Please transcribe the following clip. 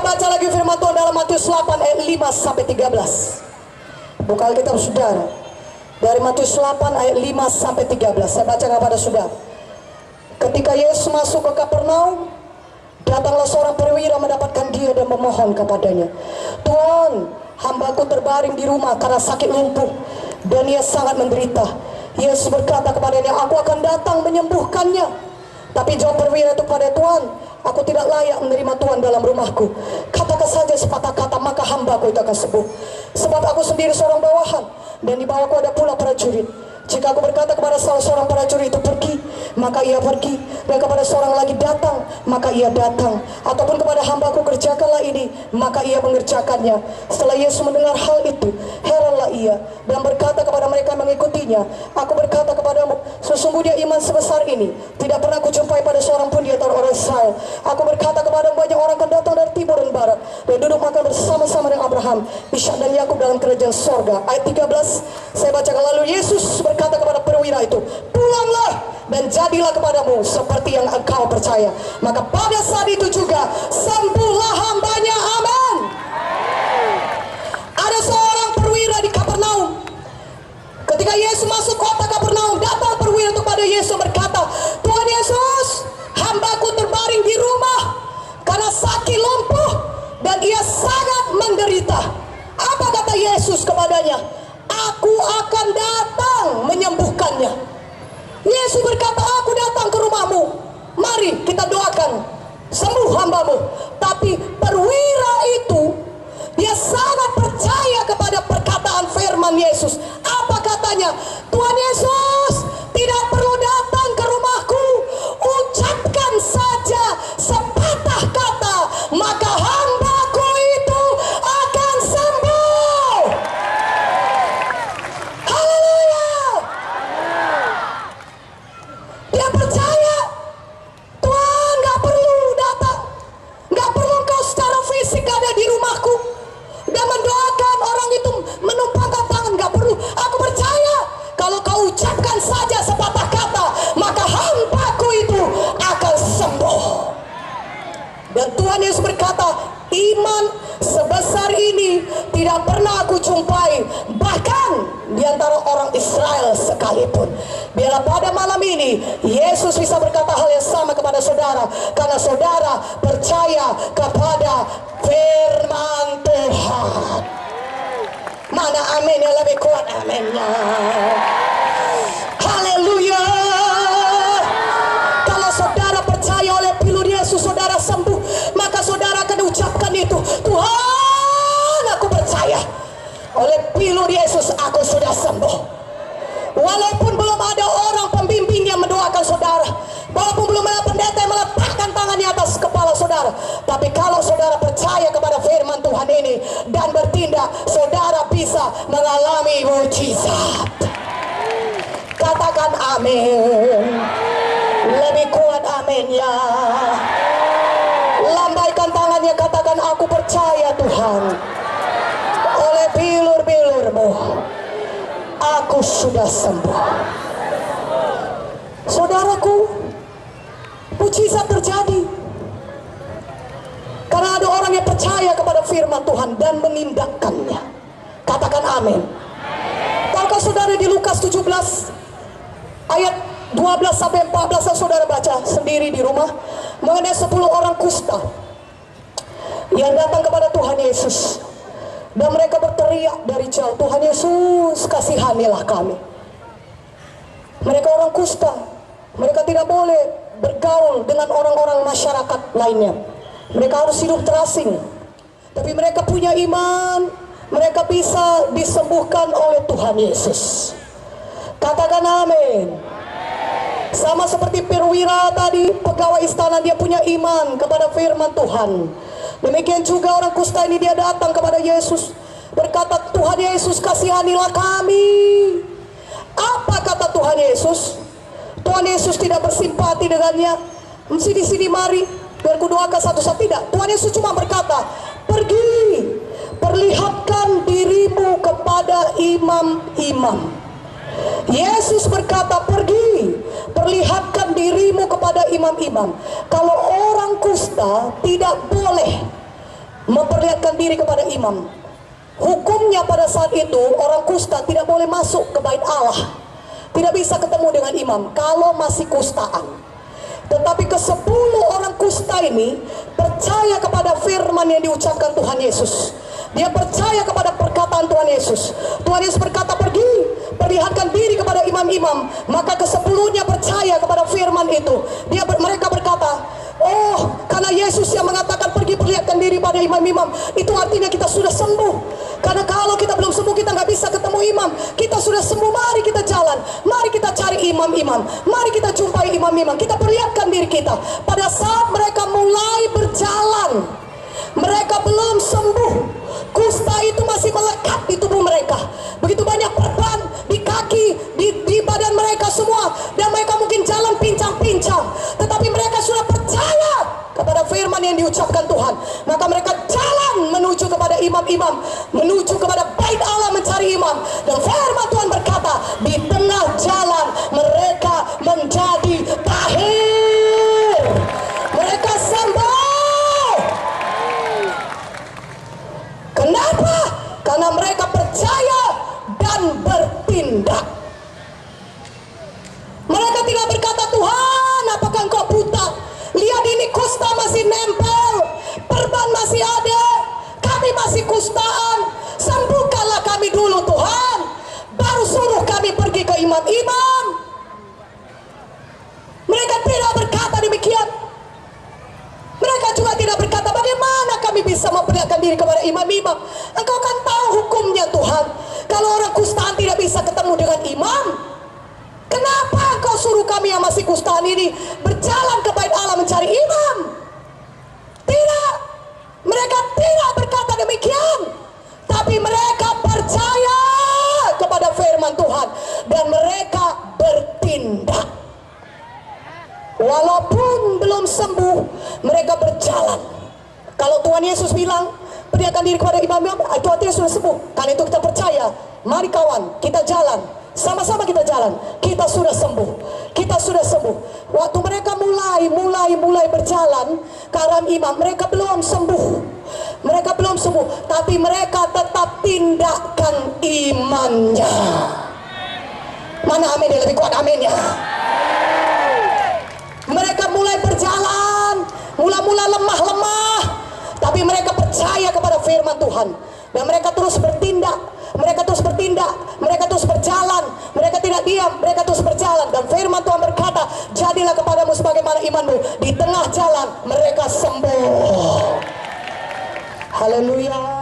baca lagi firman Tuhan dalam Matius 8 ayat 5 sampai 13. Buka Alkitab saudara. Dari Matius 8 ayat 5 sampai 13. Saya baca kepada saudara. Ketika Yesus masuk ke Kapernaum, datanglah seorang perwira mendapatkan dia dan memohon kepadanya, "Tuhan, hambaku terbaring di rumah karena sakit lumpuh dan ia sangat menderita." Yesus berkata kepadanya, "Aku akan datang menyembuhkannya." Tapi jawab perwira itu pada Tuhan, "Aku tidak layak menerima Tuhan dalam rumahku. Katakan saja sepatah kata, maka hambaku itu akan sembuh. Sebab aku sendiri seorang bawahan, dan di bawahku ada pula prajurit. Jika aku berkata kepada salah seorang prajurit itu pergi, maka ia pergi. Dan kepada seorang lagi datang, maka ia datang. Ataupun kepada hambaku kerjakanlah ini, maka ia mengerjakannya." Setelah Yesus mendengar hal itu, heranlah ia dan berkata kepada mereka yang mengikutinya, "Aku berkata kepadamu, sesungguhnya iman sebesar ini tidak pernah kujumpai pada seorang pun di antara orang Israel. Aku berkata kepadamu, banyak orang akan datang dari timur dan barat dan duduk makan bersama-sama dengan Abraham, Ishak dan Yakub dalam kerajaan sorga." Ayat 13 saya bacakan. Lalu Yesus berkata kepada perwira itu, "Pulanglah dan jadilah kepadamu seperti yang engkau percaya." Maka pada saat itu juga sembuhlah hambanya. Amin. Ada seorang perwira di Kapernaum. Ketika Yesus masuk kota Kapernaum, datang perwira itu pada Yesus berkata, "Tuhan Yesus, hambaku terbaring di rumah karena sakit lumpuh dan ia sangat menderita." Apa kata Yesus kepadanya? "Aku akan datang menyembuhkannya." Yesus berkata, "Aku datang ke rumahmu, mari kita doakan sembuh hambamu." Tapi perwira itu, dia sangat percaya kepada perkataan firman Yesus. Apa katanya? "Tuhan Yesus tidak perlu datang ke rumahku, ucapkan saja sepatah kata, maka hambaku itu akan sembuh." Haleluya. Dia percaya, "Tuhan gak perlu datang, gak perlu kau secara fisik ada di rumahku dan mendoakan orang itu menumpangkan tangan, gak perlu. Aku percaya kalau kau ucapkan saja sepatah kata, maka hambaku itu akan sembuh." Dan Tuhan Yesus berkata, "Iman sebesar ini tidak pernah aku jumpai, bahkan di antara orang Israel sekalipun." Biarlah pada malam ini Yesus bisa berkata hal yang sama kepada saudara, karena saudara percaya kepada firman Tuhan. Mana amin yang lebih kuat? Aminnya. Haleluya. Kalau saudara percaya oleh pilur Yesus, saudara sembuh, maka saudara akan ucapkan itu, "Tuhan, aku percaya oleh pilur Yesus aku sudah sembuh." Walaupun belum ada orang pembimbing yang mendoakan saudara, walaupun belum ada pendeta yang meletakkan tangannya atas kepala saudara, tapi kalau saudara percaya kepada firman Tuhan ini dan bertindak, saudara bisa mengalami mujizat. Katakan amin. Lebih kuat aminnya. Lambaikan tangannya, katakan, "Aku percaya Tuhan, oleh bilur-bilurmu aku sudah sembuh." Saudaraku, mujizat terjadi karena ada orang yang percaya kepada firman Tuhan dan menindakkannya. Katakan amin. Tahukah saudara di Lukas 17 ayat 12 sampai 14, saudara baca sendiri di rumah mengenai 10 orang kusta yang datang kepada Tuhan Yesus. Dan mereka berteriak dari jauh, "Tuhan Yesus, kasihanilah kami." Mereka orang kusta, mereka tidak boleh bergaul dengan orang-orang masyarakat lainnya. Mereka harus hidup terasing. Tapi mereka punya iman, mereka bisa disembuhkan oleh Tuhan Yesus. Katakan amin. Sama seperti perwira tadi, pegawai istana, dia punya iman kepada firman Tuhan. Demikian juga orang kusta ini, dia datang kepada Yesus, berkata, "Tuhan Yesus, kasihanilah kami." Apa kata Tuhan Yesus? Tuhan Yesus tidak bersimpati dengannya. "Mesti di sini, mari biar kudoakan satu-satu." Tidak. Tuhan Yesus cuma berkata, "Pergi, perlihatkan dirimu kepada imam-imam." Yesus berkata, "Pergi, perlihatkan dirimu kepada imam-imam." Kalau orang kusta tidak boleh memperlihatkan diri kepada imam. Hukumnya pada saat itu orang kusta tidak boleh masuk ke bait Allah, tidak bisa ketemu dengan imam kalau masih kustaan. Tetapi ke-10 orang kusta ini percaya kepada firman yang diucapkan Tuhan Yesus. Dia percaya kepada perkataan Tuhan Yesus. Tuhan Yesus berkata, pergi, perlihatkan diri kepada imam-imam. Maka ke-10-nya percaya kepada firman itu. Mereka berkata, oh, karena Yesus yang mengatakan pergi perlihatkan diri pada imam-imam, itu artinya kita sudah sembuh. Karena kalau kita belum sembuh, kita nggak bisa ketemu imam. Kita sudah sembuh, mari kita jalan, mari kita cari imam-imam, mari kita jumpai imam-imam, kita perlihatkan diri kita. Pada saat mereka mulai berjalan, mereka belum sembuh, kusta itu masih melekat di tubuh mereka. Begitu banyak perban di kaki, di badan mereka semua, dan mereka mungkin jalan pincang-pincang, tetapi mereka sudah percaya kepada firman yang diucapkan Tuhan. Maka mereka jalan menuju kepada imam-imam, menuju kepada bait Allah mencari imam. Dan firman Tuhan berkata, di tengah jalan mereka menjadi tahir, mereka sembuh. Kenapa? Karena mereka percaya dan bertindak. Mereka tidak berkata, Tuhan, apakah engkau buta? Lihat ini kusta masih nempel, perban masih ada, kami masih kustaan, sembuhkanlah kami dulu Tuhan, baru suruh kami pergi ke imam-imam. Mereka tidak berkata demikian. Mereka juga tidak berkata, bagaimana kami bisa memperlihatkan diri kepada imam-imam? Engkau kan tahu hukumnya Tuhan, kalau orang kustaan tidak bisa ketemu dengan imam. Kenapa engkau suruh kami yang masih kustaan ini berjalan ke bait Allah mencari imam? Tidak, mereka tidak berkata demikian, tapi mereka percaya kepada firman Tuhan dan mereka bertindak. Walaupun belum sembuh, mereka berjalan. Kalau Tuhan Yesus bilang perlihatkan diri kepada imam-imam, itu artinya sudah sembuh. Karena itu kita percaya. Mari kawan, kita jalan, sama-sama kita jalan. Kita sudah sembuh, kita sudah sembuh. Waktu mereka mulai berjalan ke arah imam, mereka belum sembuh. Mereka belum sembuh, tapi mereka tetap tindakan imannya. Mana amin yang lebih kuat aminnya? Mereka mulai berjalan, mula-mula lemah-lemah, tapi mereka percaya kepada firman Tuhan. Dan mereka terus bertindak, mereka terus bertindak, mereka terus berjalan, mereka tidak diam, mereka terus berjalan. Dan firman Tuhan berkata, jadilah kepadamu sebagaimana imanmu. Di tengah jalan mereka sembuh. Haleluya.